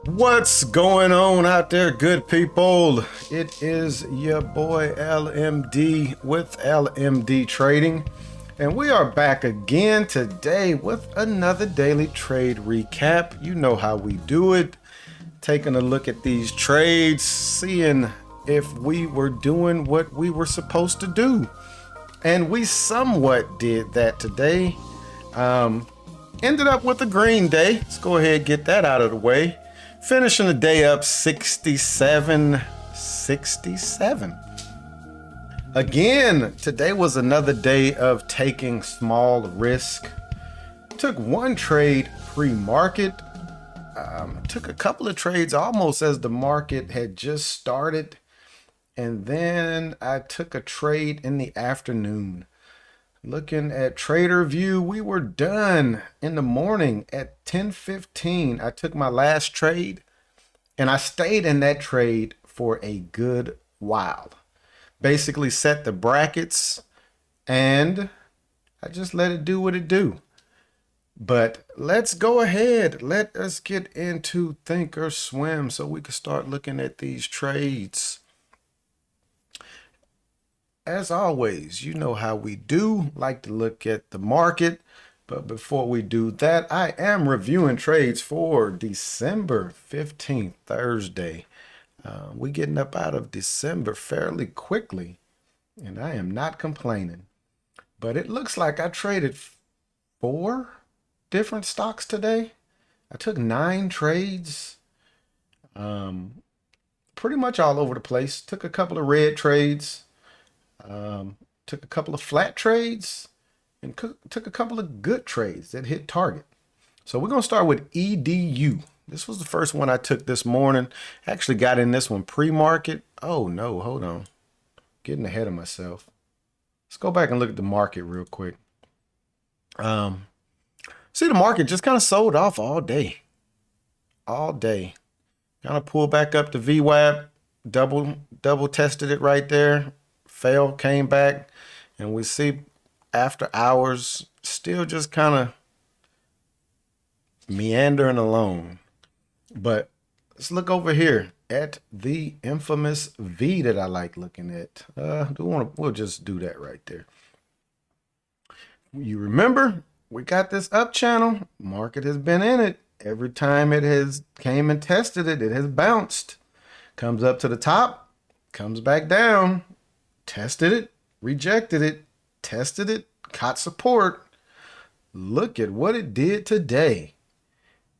What's going on out there, good people? It is your boy LMD with LMD Trading, and we are back again today with another daily trade recap. You know how we do it, taking a look at these trades, seeing if we were doing what we were supposed to do, and we somewhat did that today. Ended up with a green day. Let's go ahead and get that out of the way. Finishing the day up 67. Again, today was another day of taking small risk. Took one trade pre-market. Took a couple of trades almost as the market had just started. And then I took a trade in the afternoon. Looking at TRADERVUE, we were done in the morning at 10:15. I took my last trade and I stayed in that trade for a good while. Basically set the brackets and I just let it do what it do. But let's go ahead. Let us get into ThinkorSwim so we can start looking at these trades. As always, you know how we do, like to look at the market. But before we do that, I am reviewing trades for December 15th, Thursday. We're getting up out of December fairly quickly, and I am not complaining. But it looks like I traded 4 different stocks today. I took 9 trades, pretty much all over the place. Took a couple of red trades. Took a couple of flat trades and took a couple of good trades that hit target. So we're going to start with EDU. This was the first one I took this morning. Actually got in this one pre-market. Oh no, hold on. Getting ahead of myself. Let's go back and look at the market real quick. See, the market just kind of sold off all day. All day. Kind of pulled back up to VWAP. Double tested it right there. Fell, came back, and we see after hours still just kind of meandering along. But let's look over here at the infamous V that I like looking at. We'll just do that right there. You remember, we got this up channel. Market has been in it. Every time it has came and tested it, it has bounced. Comes up to the top, comes back down. Tested it, rejected it, tested it, caught support. Look at what it did today.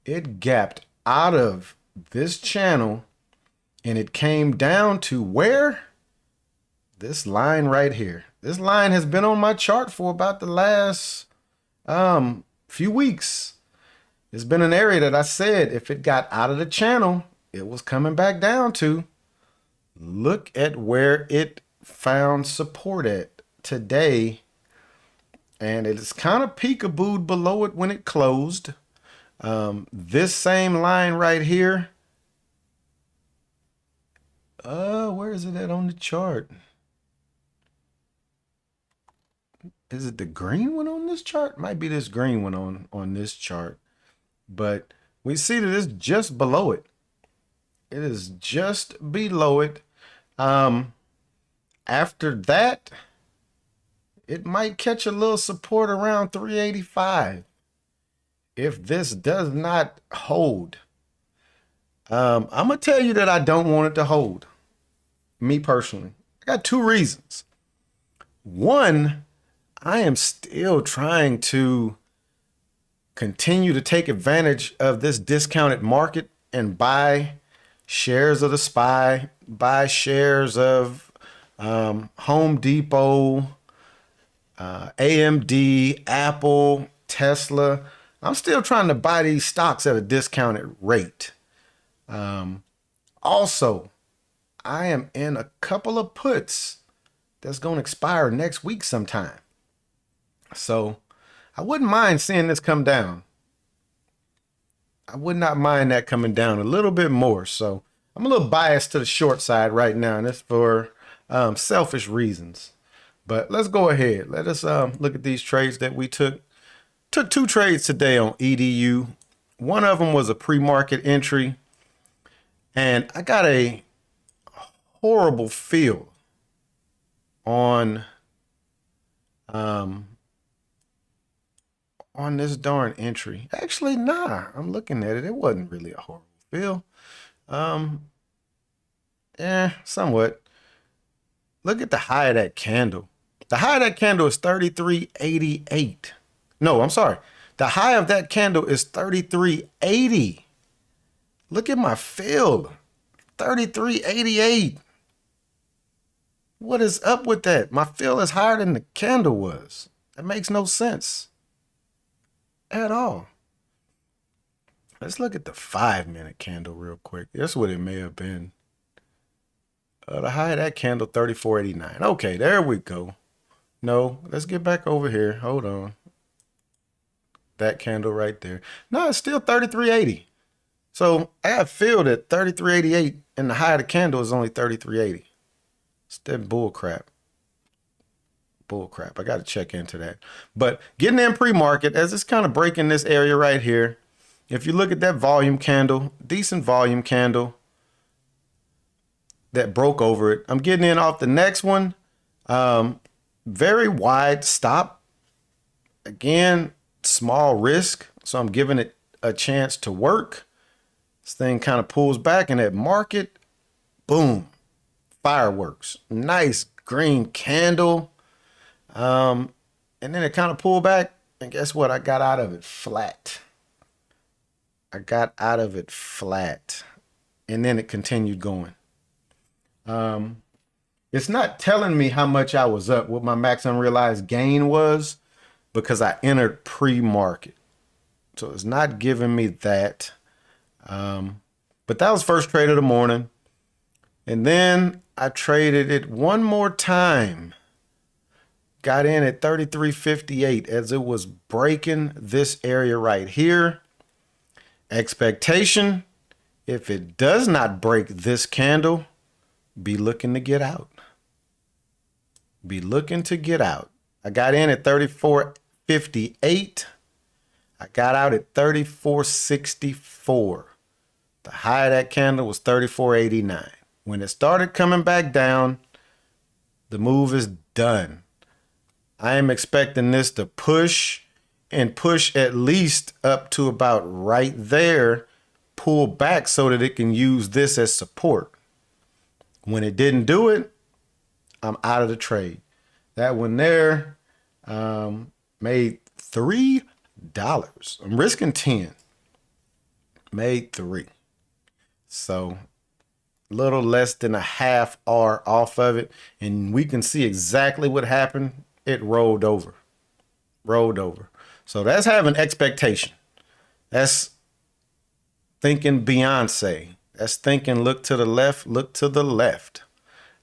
It gapped out of this channel and it came down to where? This line right here. This line has been on my chart for about the last few weeks. It's been an area that I said if it got out of the channel, it was coming back down to. Look at where it found support at today, and it's kind of peekabooed below it when it closed. This same line right here, where is it at on the chart? Is it the green one on this chart? Might be this green one on this chart, but we see that it's just below it. It is just below it. After that, it might catch a little support around 385. If this does not hold, I'm going to tell you that I don't want it to hold. Me personally. I got 2 reasons. One, I am still trying to continue to take advantage of this discounted market and buy shares of the SPY, buy shares of Home Depot, AMD, Apple, Tesla. I'm still trying to buy these stocks at a discounted rate. Also, I am in a couple of puts that's going to expire next week sometime. So I wouldn't mind seeing this come down. I would not mind that coming down a little bit more. So I'm a little biased to the short side right now, and it's for selfish reasons. But let's go ahead. Let us look at these trades that we took. Took 2 trades today on EDU. One of them was a pre-market entry. And I got a horrible feel on this darn entry. Actually, nah, I'm looking at it. It wasn't really a horrible feel. Somewhat. Look at the high of that candle. The high of that candle is 33.88. No, I'm sorry. The high of that candle is 33.80. Look at my fill. 33.88. What is up with that? My fill is higher than the candle was. That makes no sense at all. Let's look at the 5-minute candle real quick. That's what it may have been. The high of that candle, 34.89. Okay, there we go. No, let's get back over here. Hold on. That candle right there. No, it's still 33.80. So I got filled at 33.88 and the high of the candle is only 33.80. It's that bull crap. Bull crap. I got to check into that. But getting in pre-market as it's kind of breaking this area right here. If you look at that volume candle, decent volume candle that broke over it. I'm getting in off the next one. Very wide stop. Again, small risk. So I'm giving it a chance to work. This thing kind of pulls back in that market. Boom. Fireworks. Nice green candle. And then it kind of pulled back. And guess what? I got out of it flat. I got out of it flat. And then it continued going. It's not telling me how much I was up, what my max unrealized gain was, because I entered pre-market. So it's not giving me that. But that was first trade of the morning. And then I traded it one more time. Got in at 33.58 as it was breaking this area right here. Expectation, if it does not break this candle, be looking to get out. Be looking to get out. I got in at 34.58. I got out at 34.64. The high of that candle was 34.89. When it started coming back down, the move is done. I am expecting this to push and push at least up to about right there, pull back so that it can use this as support. When it didn't do it, I'm out of the trade. That one there made $3. I'm risking 10. Made 3. So a little less than a half R off of it. And we can see exactly what happened. It rolled over. Rolled over. So that's having expectation. That's thinking Beyonce. That's thinking look to the left, look to the left.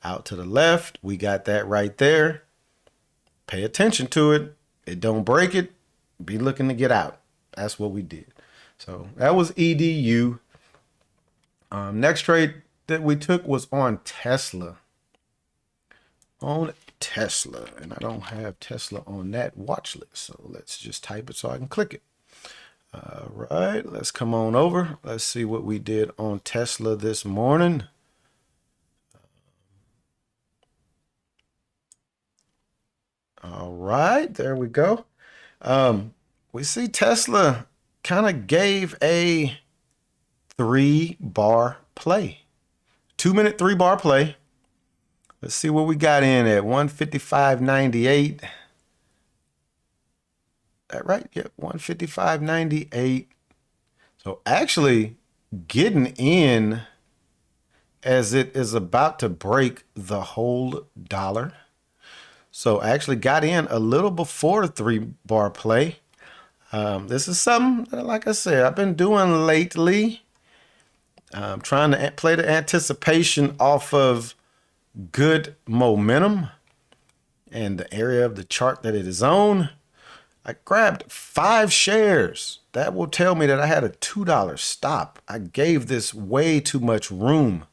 Out to the left, we got that right there. Pay attention to it. It don't break it. Be looking to get out. That's what we did. So that was EDU. Next trade that we took was on Tesla. On Tesla. And I don't have Tesla on that watch list. So let's just type it so I can click it. All right, let's come on over. Let's see what we did on Tesla this morning. All right, there we go. We see Tesla kind of gave a 3-bar play. 2-minute 3-bar play. Let's see what we got in at 155.98. That right? Yep, 155.98. So actually getting in as it is about to break the whole dollar. So I actually got in a little before the 3-bar play. This is something that, like I said, I've been doing lately. Trying to play the anticipation off of good momentum and the area of the chart that it is on. I grabbed 5 shares. That will tell me that I had a $2 stop. I gave this way too much room.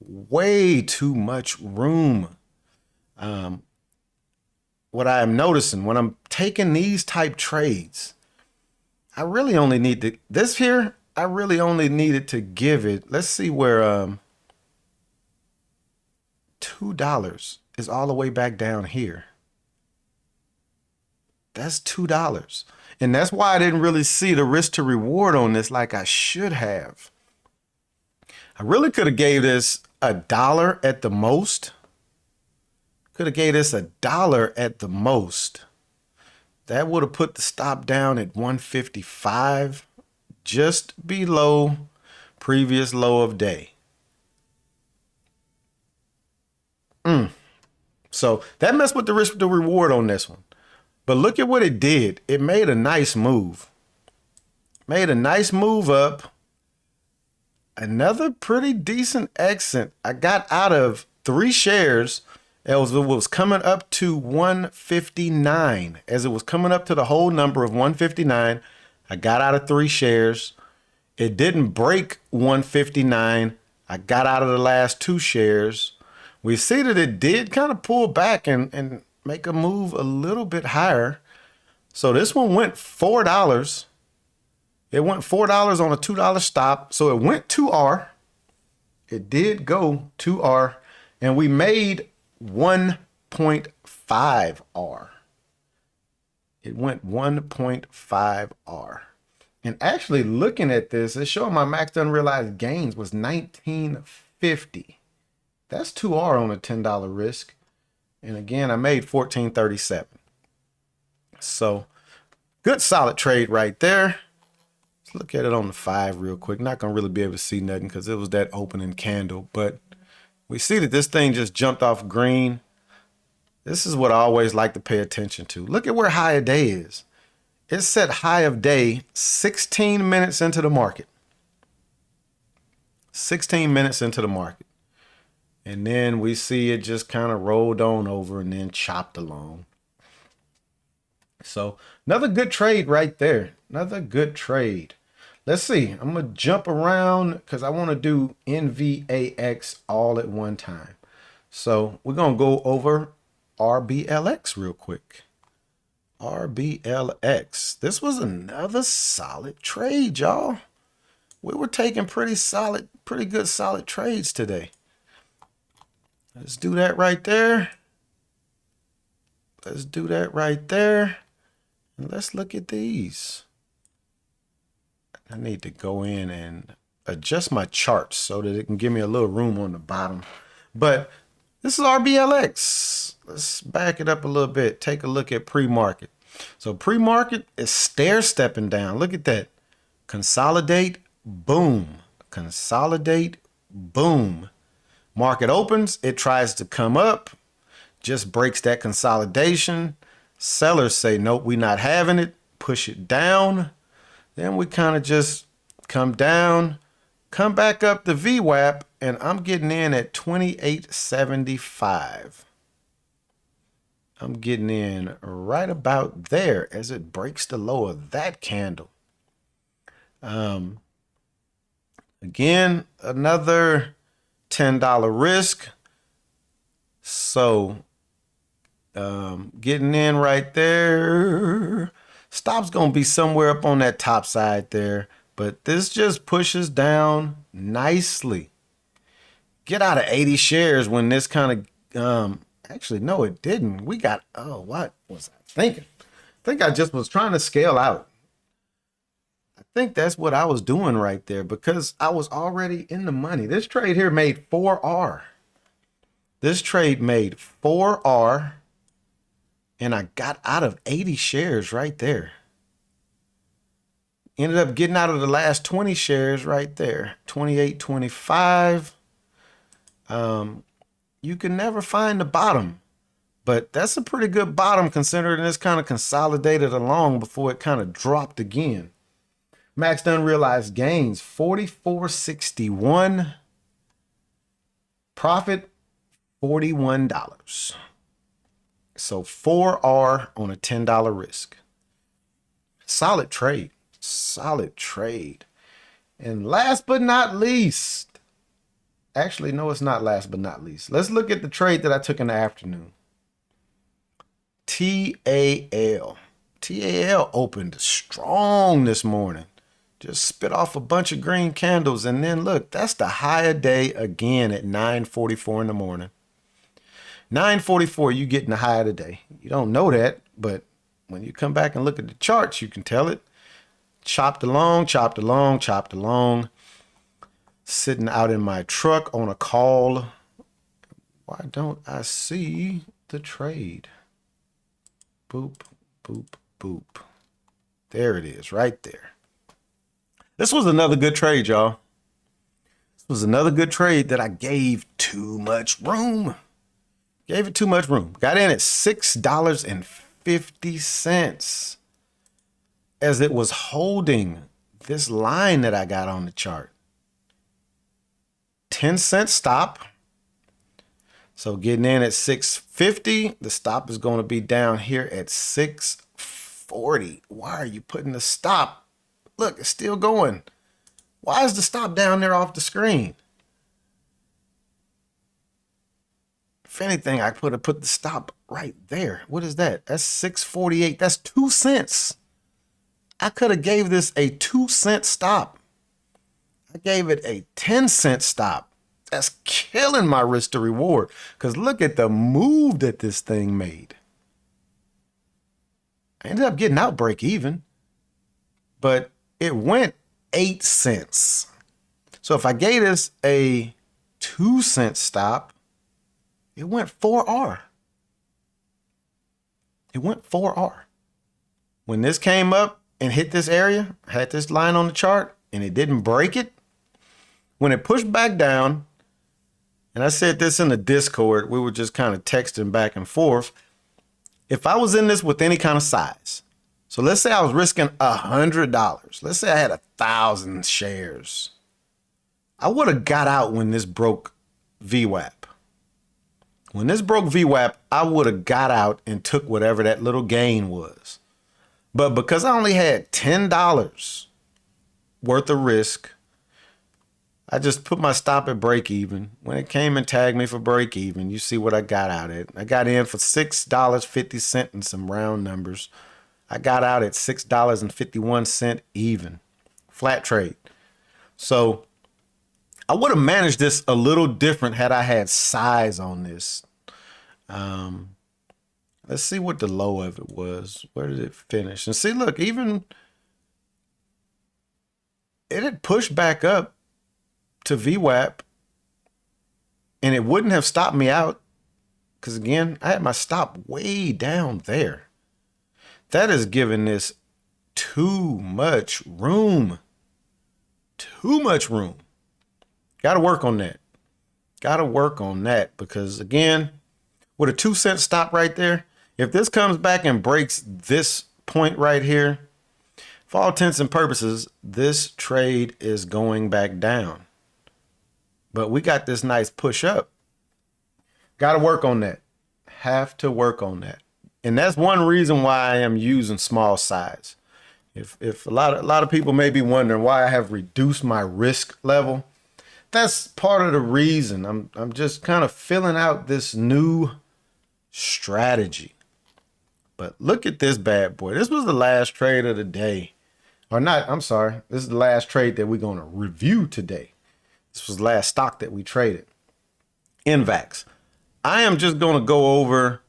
Way too much room. What I am noticing when I'm taking these type trades, I really only need this here. I really only needed to give it, let's see where $2 is all the way back down here. That's $2. And that's why I didn't really see the risk to reward on this like I should have. I really could have gave this $1 at the most. Could have gave this $1 at the most. That would have put the stop down at 155, just below previous low of day. So that messed with the risk to reward on this one. But look at what it did. It made a nice move. Made a nice move up. Another pretty decent exit. I got out of 3 shares. It was coming up to 159. As it was coming up to the whole number of 159, I got out of 3 shares. It didn't break 159. I got out of the last 2 shares. We see that it did kind of pull back and make a move a little bit higher. So this one went $4. It went $4 on a $2 stop. So it went to R. It did go to R. And we made 1.5 R. It went 1.5 R. And actually looking at this, it's showing my max unrealized gains was 1950. That's 2R on a $10 risk. And again, I made 1437. So good solid trade right there. Let's look at it on the 5 real quick. Not going to really be able to see nothing because it was that opening candle. But we see that this thing just jumped off green. This is what I always like to pay attention to. Look at where high of day is. It set high of day 16 minutes into the market. 16 minutes into the market. And then we see it just kind of rolled on over and then chopped along. So another good trade right there. Another good trade. Let's see. I'm going to jump around because I want to do NVAX all at one time. So we're going to go over RBLX real quick. RBLX. This was another solid trade, y'all. We were taking pretty good solid trades today. Let's do that right there. Let's do that right there. And let's look at these. I need to go in and adjust my charts so that it can give me a little room on the bottom. But this is RBLX. Let's back it up a little bit. Take a look at pre-market. So pre-market is stair-stepping down. Look at that. Consolidate, boom. Consolidate, boom. Market opens, it tries to come up, just breaks that consolidation. Sellers say, nope, we're not having it. Push it down. Then we kind of just come down, come back up the VWAP, and I'm getting in at 28.75. I'm getting in right about there as it breaks the low of that candle. Again, another $10 risk. So getting in right there. Stop's going to be somewhere up on that top side there. But this just pushes down nicely. Get out of 80 shares when this kind of... actually, no, it didn't. We got... Oh, what was I thinking? I think I just was trying to scale out. I think that's what I was doing right there because I was already in the money. This trade here made 4R. This trade made 4R. And I got out of 80 shares right there. Ended up getting out of the last 20 shares right there. 28.25. You can never find the bottom. But that's a pretty good bottom considering this kind of consolidated along before it kind of dropped again. Max unrealized gains, 44.61. Profit, $41. So 4R on a $10 risk. Solid trade. Solid trade. And last but not least, actually, no, it's not last but not least. Let's look at the trade that I took in the afternoon. TAL. TAL opened strong this morning. Just spit off a bunch of green candles. And then look, that's the high of day again at 9:44 in the morning. 9:44, you getting the high of the day. You don't know that, but when you come back and look at the charts, you can tell it. Chopped along, chopped along, chopped along. Sitting out in my truck on a call. Why don't I see the trade? Boop, boop, boop. There it is, right there. This was another good trade, y'all. This was another good trade that I gave too much room. Gave it too much room. Got in at $6.50 as it was holding this line that I got on the chart. 10-cent stop. So getting in at 650, the stop is going to be down here at 640. Why are you putting the stop? Look, it's still going. Why is the stop down there off the screen? If anything, I could have put the stop right there. What is that? That's 648. That's 2 cents. I could have gave this a 2-cent stop. I gave it a 10-cent stop. That's killing my risk to reward. Because look at the move that this thing made. I ended up getting out break even. But it went 8 cents. So if I gave this a 2-cent stop, it went 4R. It went 4R. When this came up and hit this area, I had this line on the chart, and it didn't break it. When it pushed back down, and I said this in the Discord, we were just kind of texting back and forth. If I was in this with any kind of size, so let's say I was risking $100. Let's say I had 1,000 shares. I would have got out when this broke VWAP. When this broke VWAP, I would have got out and took whatever that little gain was. But because I only had $10 worth of risk, I just put my stop at break even. When it came and tagged me for break even, you see what I got out at. I got in for $6.50 and some round numbers. I got out at $6.51 even. Flat trade. So I would have managed this a little different had I had size on this. Let's see what the low of it was. Where did it finish? And see, look, even it had pushed back up to VWAP, and it wouldn't have stopped me out because, again, I had my stop way down there. That is giving this too much room. Too much room. Got to work on that. Got to work on that because, again, with a 2-cent stop right there, if this comes back and breaks this point right here, for all intents and purposes, this trade is going back down. But we got this nice push up. Got to work on that. Have to work on that. And that's one reason why I am using small size. If a lot of people may be wondering why I have reduced my risk level, that's part of the reason. I'm just kind of filling out this new strategy. But look at this bad boy. This was the last trade of the day. Or not, I'm sorry. This is the last trade that we're going to review today. This was the last stock that we traded. NVAX. I am just going to go over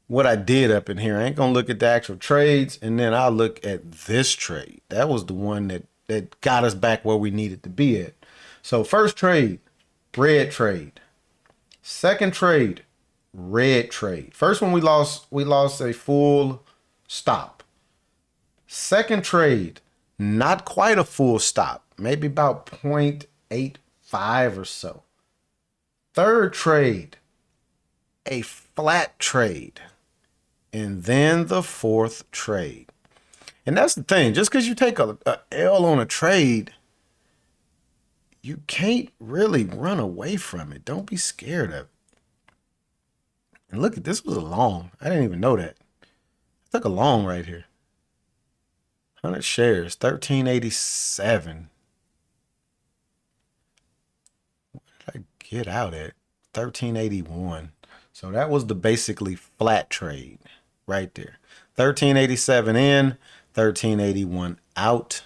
what I did up in here. I ain't going to look at the actual trades, and then I'll look at this trade. That was the one that got us back where we needed to be at. So first trade, red trade. Second trade, red trade. First one we lost a full stop. Second trade, not quite a full stop, maybe about 0.85 or so. Third trade, a flat trade. And then the fourth trade. And that's the thing, just because you take a L on a trade, you can't really run away from it. Don't be scared of it. And look at this, was a long. I didn't even know that. I took a long right here. 100 shares, 1387. What did I get out at? 1381. So that was the basically flat trade right there. 1387 in, 1381 out.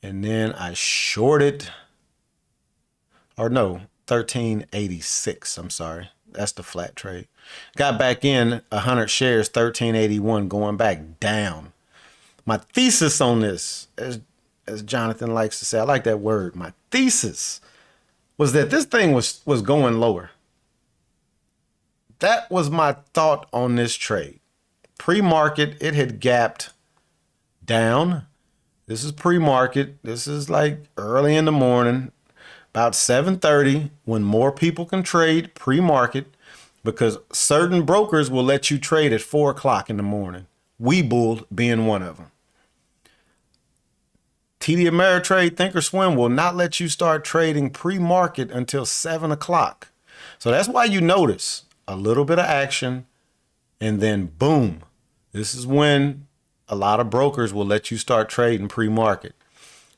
And then I shorted, or no, 1386. I'm sorry. That's the flat trade. Got back in 100 shares, 1381, going back down. My thesis on this, as Jonathan likes to say, I like that word. My thesis was that this thing was going lower. That was my thought on this trade. Pre-market, it had gapped down. This is pre-market. This is like early in the morning, about 7:30, when more people can trade pre-market, because certain brokers will let you trade at 4 o'clock in the morning. Webull being one of them. TD Ameritrade, ThinkorSwim will not let you start trading pre-market until 7 o'clock. So that's why you notice a little bit of action and then boom. This is when a lot of brokers will let you start trading pre-market.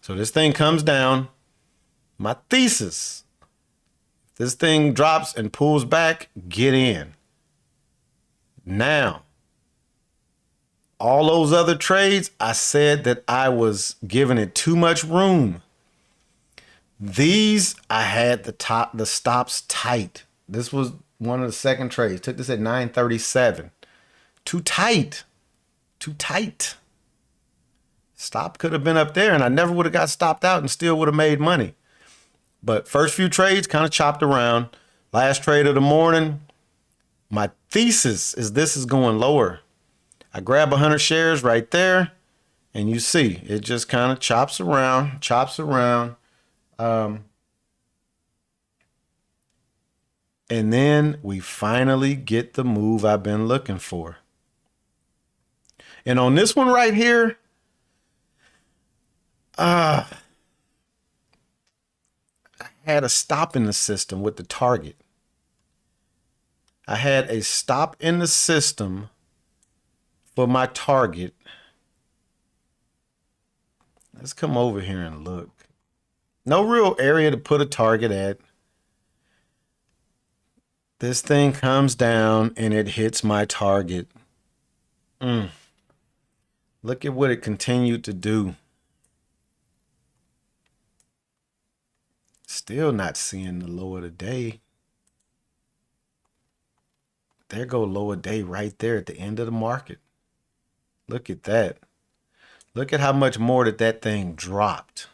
So this thing comes down. My thesis, if this thing drops and pulls back, get in. Now, all those other trades, I said that I was giving it too much room. These, I had the stops tight. This was one of the second trades. Took this at 937. Too tight. Too tight. Stop could have been up there and I never would have got stopped out and still would have made money. But first few trades kind of chopped around. Last trade of the morning, my thesis is this is going lower. I grab 100 shares right there and you see it just kind of chops around. And then we finally get the move I've been looking for. And on this one right here, I had a stop in the system with the target. I had a stop in the system for my target. Let's come over here and look. No real area to put a target at. This thing comes down and it hits my target. Look at what it continued to do. Still not seeing the low of the day. There go low of day right there at the end of the market. Look at that. Look at how much more that thing dropped.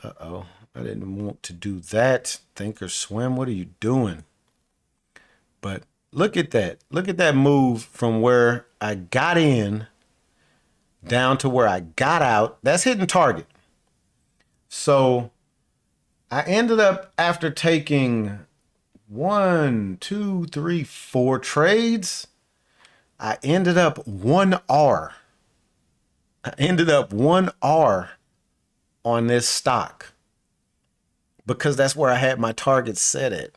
Uh-oh. I didn't want to do that. ThinkorSwim, what are you doing? But look at that. Look at that move from where I got in down to where I got out. That's hitting target. So I ended up, after taking 1, 2, 3, 4 trades, I ended up 1 R. I ended up 1 R on this stock because that's where I had my target set at.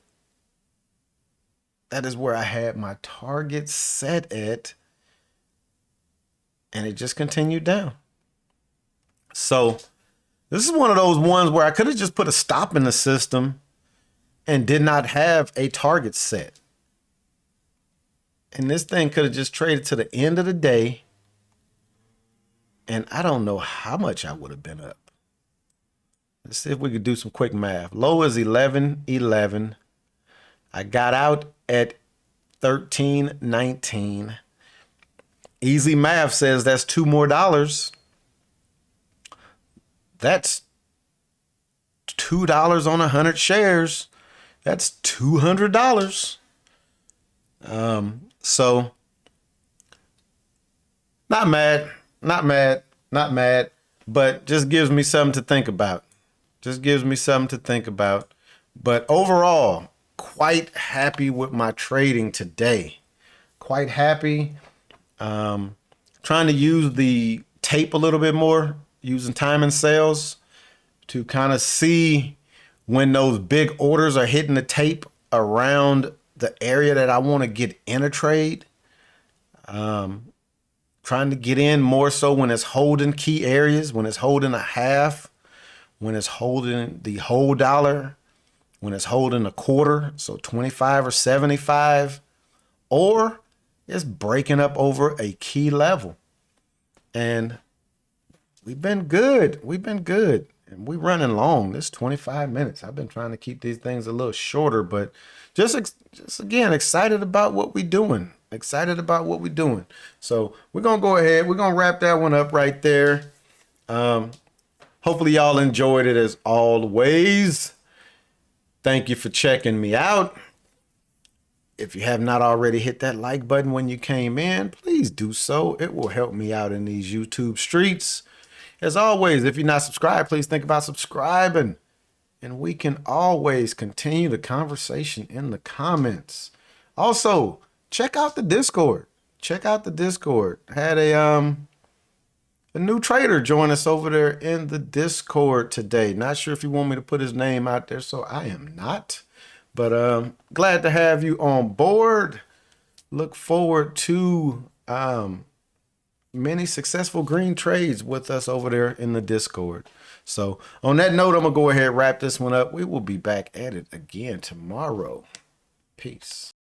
That is where I had my target set at. And it just continued down. So this is one of those ones where I could have just put a stop in the system and did not have a target set. And this thing could have just traded to the end of the day. And I don't know how much I would have been up. Let's see if we could do some quick math. Low is 11.11. I got out at 13.19. Easy math says that's $2 more. That's $2 on 100 shares. That's $200. So not mad, but just gives me something to think about. But overall, quite happy with my trading today. Quite happy. Trying to use the tape a little bit more, using time and sales to kind of see when those big orders are hitting the tape around the area that I want to get in a trade. Trying to get in more so when it's holding key areas, when it's holding a half, when it's holding the whole dollar, when it's holding a quarter, so 25 or 75, or it's breaking up over a key level. And we've been good. We've been good. And we running long. This 25 minutes. I've been trying to keep these things a little shorter, but just again, excited about what we're doing. Excited about what we're doing. So we're going to go ahead. We're going to wrap that one up right there. Hopefully y'all enjoyed it as always. Thank you for checking me out. If you have not already hit that like button when you came in, please do so. It will help me out in these YouTube streets. As always, if you're not subscribed, please think about subscribing. And we can always continue the conversation in the comments. Also, check out the Discord. Check out the Discord. Had a new trader join us over there in the Discord today. Not sure if you want me to put his name out there, so I am not. But glad to have you on board. Look forward to many successful green trades with us over there in the Discord. So on that note, I'm going to go ahead and wrap this one up. We will be back at it again tomorrow. Peace.